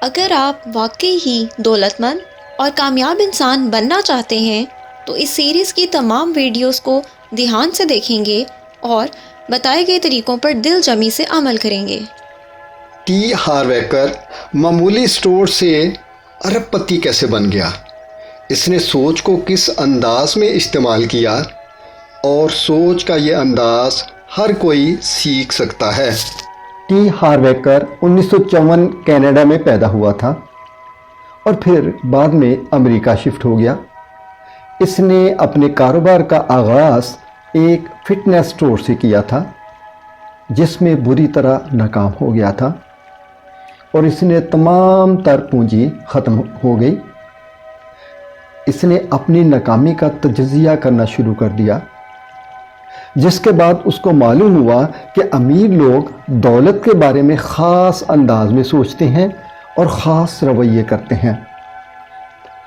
اگر آپ واقعی ہی دولت مند اور کامیاب انسان بننا چاہتے ہیں تو اس سیریز کی تمام ویڈیوز کو دھیان سے دیکھیں گے اور بتائے گئے طریقوں پر دل جمی سے عمل کریں گے۔ ٹی ہارویکر معمولی سٹور سے ارب پتی کیسے بن گیا؟ اس نے سوچ کو کس انداز میں استعمال کیا اور سوچ کا یہ انداز ہر کوئی سیکھ سکتا ہے۔ ٹی ہارویکر 1954 کینیڈا میں پیدا ہوا تھا اور پھر بعد میں امریکہ شفٹ ہو گیا۔ اس نے اپنے کاروبار کا آغاز ایک فٹنس سٹور سے کیا تھا جس میں بری طرح ناکام ہو گیا تھا اور اس نے تمام تر پونجی ختم ہو گئی۔ اس نے اپنی ناکامی کا تجزیہ کرنا شروع کر دیا، جس کے بعد اس کو معلوم ہوا کہ امیر لوگ دولت کے بارے میں خاص انداز میں سوچتے ہیں اور خاص رویے کرتے ہیں۔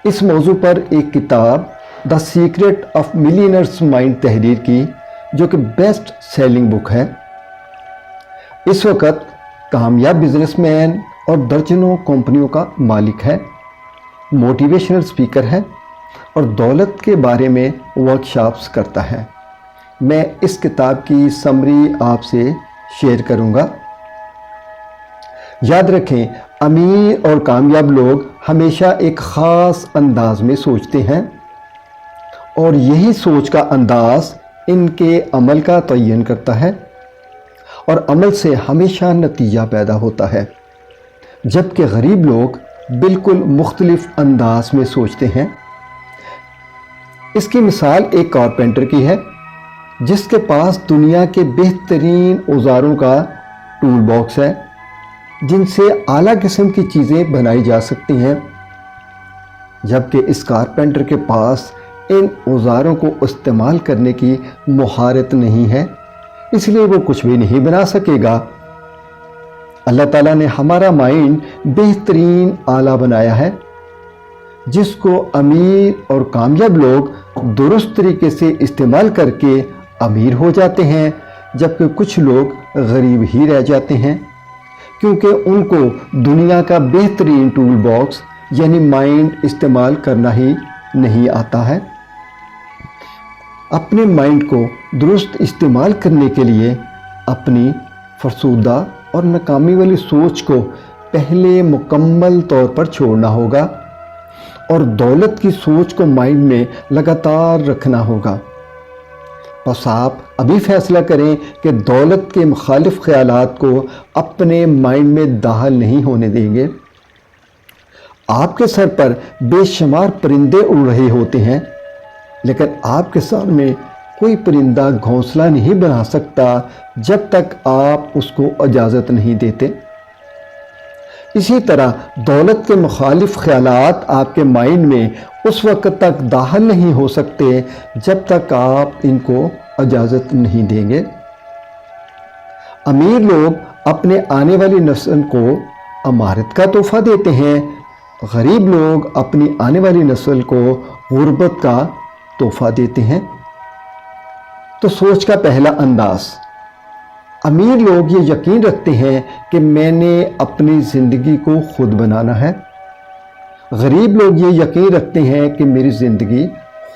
اس موضوع پر ایک کتاب دا سیکرٹ آف ملینئرز مائنڈ تحریر کی، جو کہ بیسٹ سیلنگ بک ہے۔ اس وقت کامیاب بزنس مین اور درجنوں کمپنیوں کا مالک ہے، موٹیویشنل اسپیکر ہے اور دولت کے بارے میں ورکشاپس کرتا ہے۔ میں اس کتاب کی سمری آپ سے شیئر کروں گا۔ یاد رکھیں، امیر اور کامیاب لوگ ہمیشہ ایک خاص انداز میں سوچتے ہیں اور یہی سوچ کا انداز ان کے عمل کا تعین کرتا ہے اور عمل سے ہمیشہ نتیجہ پیدا ہوتا ہے، جبکہ غریب لوگ بالکل مختلف انداز میں سوچتے ہیں۔ اس کی مثال ایک کارپینٹر کی ہے جس کے پاس دنیا کے بہترین اوزاروں کا ٹول باکس ہے جن سے اعلیٰ قسم کی چیزیں بنائی جا سکتی ہیں، جبکہ اس کارپینٹر کے پاس ان اوزاروں کو استعمال کرنے کی مہارت نہیں ہے، اس لیے وہ کچھ بھی نہیں بنا سکے گا۔ اللہ تعالیٰ نے ہمارا مائنڈ بہترین آلہ بنایا ہے جس کو امیر اور کامیاب لوگ درست طریقے سے استعمال کر کے امیر ہو جاتے ہیں، جبکہ کچھ لوگ غریب ہی رہ جاتے ہیں کیونکہ ان کو دنیا کا بہترین ٹول باکس یعنی مائنڈ استعمال کرنا ہی نہیں آتا ہے۔ اپنے مائنڈ کو درست استعمال کرنے کے لیے اپنی فرسودہ اور ناکامی والی سوچ کو پہلے مکمل طور پر چھوڑنا ہوگا اور دولت کی سوچ کو مائنڈ میں لگاتار رکھنا ہوگا۔ بس آپ ابھی فیصلہ کریں کہ دولت کے مخالف خیالات کو اپنے مائنڈ میں داخل نہیں ہونے دیں گے۔ آپ کے سر پر بے شمار پرندے اڑ رہے ہوتے ہیں، لیکن آپ کے سامنے کوئی پرندہ گھونسلہ نہیں بنا سکتا جب تک آپ اس کو اجازت نہیں دیتے۔ اسی طرح دولت کے مخالف خیالات آپ کے مائنڈ میں اس وقت تک داخل نہیں ہو سکتے جب تک آپ ان کو اجازت نہیں دیں گے۔ امیر لوگ اپنے آنے والی نسل کو امارت کا تحفہ دیتے ہیں، غریب لوگ اپنی آنے والی نسل کو غربت کا تحفہ دیتے ہیں۔ تو سوچ کا پہلا انداز، امیر لوگ یہ یقین رکھتے ہیں کہ میں نے اپنی زندگی کو خود بنانا ہے، غریب لوگ یہ یقین رکھتے ہیں کہ میری زندگی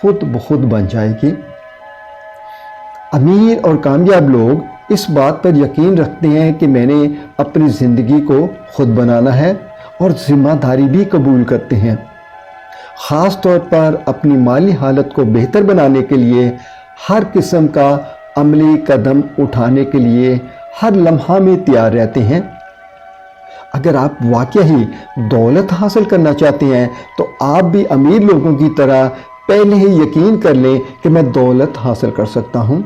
خود بخود بن جائے گی۔ امیر اور کامیاب لوگ اس بات پر یقین رکھتے ہیں کہ میں نے اپنی زندگی کو خود بنانا ہے اور ذمہ داری بھی قبول کرتے ہیں، خاص طور پر اپنی مالی حالت کو بہتر بنانے کے لیے ہر قسم کا عملی قدم اٹھانے کے لیے ہر لمحہ میں تیار رہتے ہیں۔ اگر آپ واقعی دولت حاصل کرنا چاہتے ہیں تو آپ بھی امیر لوگوں کی طرح پہلے ہی یقین کر لیں کہ میں دولت حاصل کر سکتا ہوں۔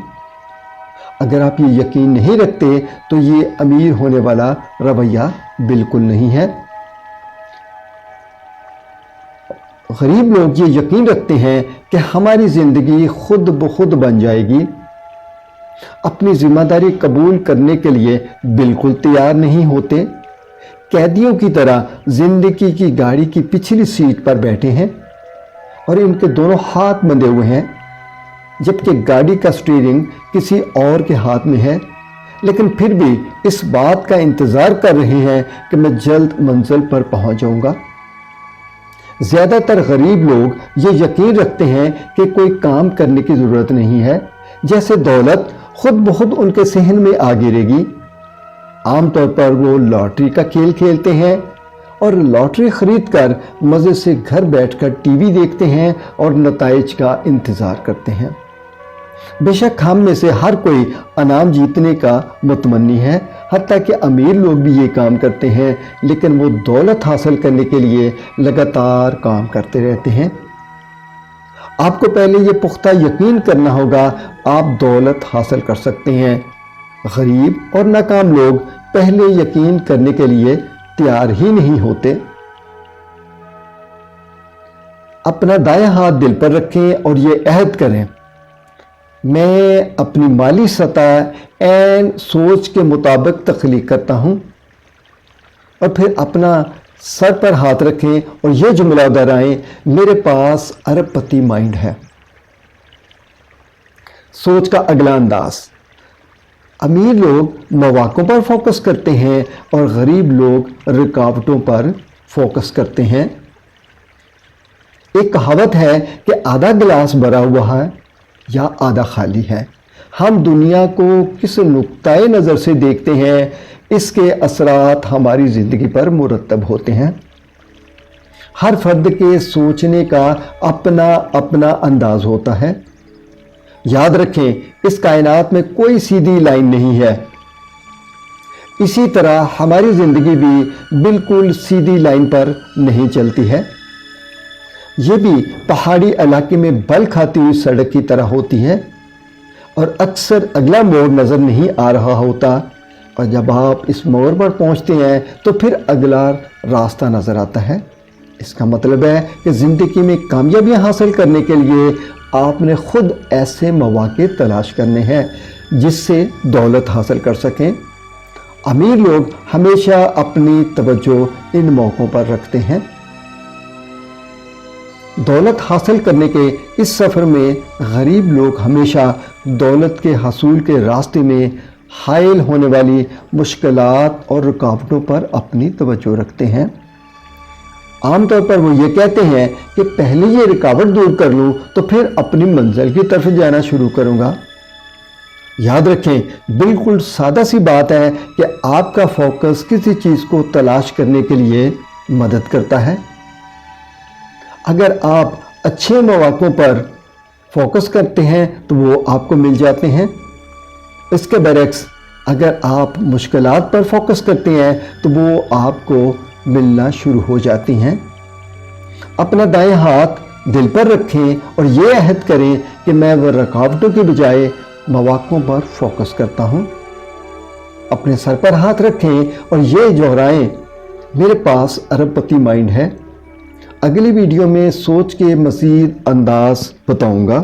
اگر آپ یہ یقین نہیں رکھتے تو یہ امیر ہونے والا رویہ بالکل نہیں ہے۔ غریب لوگ یہ یقین رکھتے ہیں کہ ہماری زندگی خود بخود بن جائے گی، اپنی ذمہ داری قبول کرنے کے لیے بالکل تیار نہیں ہوتے، قیدیوں کی طرح زندگی کی گاڑی کی پچھلی سیٹ پر بیٹھے ہیں اور ان کے دونوں ہاتھ بندھے ہوئے ہیں، جبکہ گاڑی کا سٹیئرنگ کسی اور کے ہاتھ میں ہے، لیکن پھر بھی اس بات کا انتظار کر رہے ہیں کہ میں جلد منزل پر پہنچ جاؤں گا۔ زیادہ تر غریب لوگ یہ یقین رکھتے ہیں کہ کوئی کام کرنے کی ضرورت نہیں ہے، جیسے دولت خود بخود ان کے ذہن میں آ گرے گی۔ عام طور پر وہ لاٹری کا کھیل کھیلتے ہیں اور لاٹری خرید کر مزے سے گھر بیٹھ کر ٹی وی دیکھتے ہیں اور نتائج کا انتظار کرتے ہیں۔ بے شک ہم میں سے ہر کوئی انعام جیتنے کا متمنی ہے، حتیٰ کہ امیر لوگ بھی یہ کام کرتے ہیں، لیکن وہ دولت حاصل کرنے کے لیے لگاتار کام کرتے رہتے ہیں۔ آپ کو پہلے یہ پختہ یقین کرنا ہوگا آپ دولت حاصل کر سکتے ہیں۔ غریب اور ناکام لوگ پہلے یقین کرنے کے لیے تیار ہی نہیں ہوتے۔ اپنا دائیں ہاتھ دل پر رکھیں اور یہ عہد کریں، میں اپنی مالی سطح عین سوچ کے مطابق تخلیق کرتا ہوں۔ اور پھر اپنا سر پر ہاتھ رکھیں اور یہ جملہ دہرائیں، میرے پاس ارب پتی مائنڈ ہے۔ سوچ کا اگلا انداز: امیر لوگ مواقعوں پر فوکس کرتے ہیں اور غریب لوگ رکاوٹوں پر فوکس کرتے ہیں۔ ایک کہاوت ہے کہ آدھا گلاس بھرا ہوا ہے یا آدھا خالی ہے۔ ہم دنیا کو کس نقطۂ نظر سے دیکھتے ہیں، اس کے اثرات ہماری زندگی پر مرتب ہوتے ہیں۔ ہر فرد کے سوچنے کا اپنا اپنا انداز ہوتا ہے۔ یاد رکھیں، اس کائنات میں کوئی سیدھی لائن نہیں ہے۔ اسی طرح ہماری زندگی بھی بالکل سیدھی لائن پر نہیں چلتی ہے۔ یہ بھی پہاڑی علاقے میں بل کھاتی ہوئی سڑک کی طرح ہوتی ہے اور اکثر اگلا موڑ نظر نہیں آ رہا ہوتا، اور جب آپ اس موڑ پر پہنچتے ہیں تو پھر اگلا راستہ نظر آتا ہے۔ اس کا مطلب ہے کہ زندگی میں کامیابیاں حاصل کرنے کے لیے آپ نے خود ایسے مواقع تلاش کرنے ہیں جس سے دولت حاصل کر سکیں۔ امیر لوگ ہمیشہ اپنی توجہ ان موقعوں پر رکھتے ہیں۔ دولت حاصل کرنے کے اس سفر میں غریب لوگ ہمیشہ دولت کے حصول کے راستے میں حائل ہونے والی مشکلات اور رکاوٹوں پر اپنی توجہ رکھتے ہیں۔ عام طور پر وہ یہ کہتے ہیں کہ پہلے یہ رکاوٹ دور کر لوں تو پھر اپنی منزل کی طرف جانا شروع کروں گا۔ یاد رکھیں، بالکل سادہ سی بات ہے کہ آپ کا فوکس کسی چیز کو تلاش کرنے کے لیے مدد کرتا ہے۔ اگر آپ اچھے مواقعوں پر فوکس کرتے ہیں تو وہ آپ کو مل جاتے ہیں۔ اس کے برعکس اگر آپ مشکلات پر فوکس کرتے ہیں تو وہ آپ کو ملنا شروع ہو جاتی ہیں۔ اپنا دائیں ہاتھ دل پر رکھیں اور یہ عہد کریں کہ میں وہ رکاوٹوں کی بجائے مواقعوں پر فوکس کرتا ہوں۔ اپنے سر پر ہاتھ رکھیں اور یہ دہرائیں، میرے پاس ارب پتی مائنڈ ہے۔ اگلی ویڈیو میں سوچ کے مزید انداز بتاؤں گا۔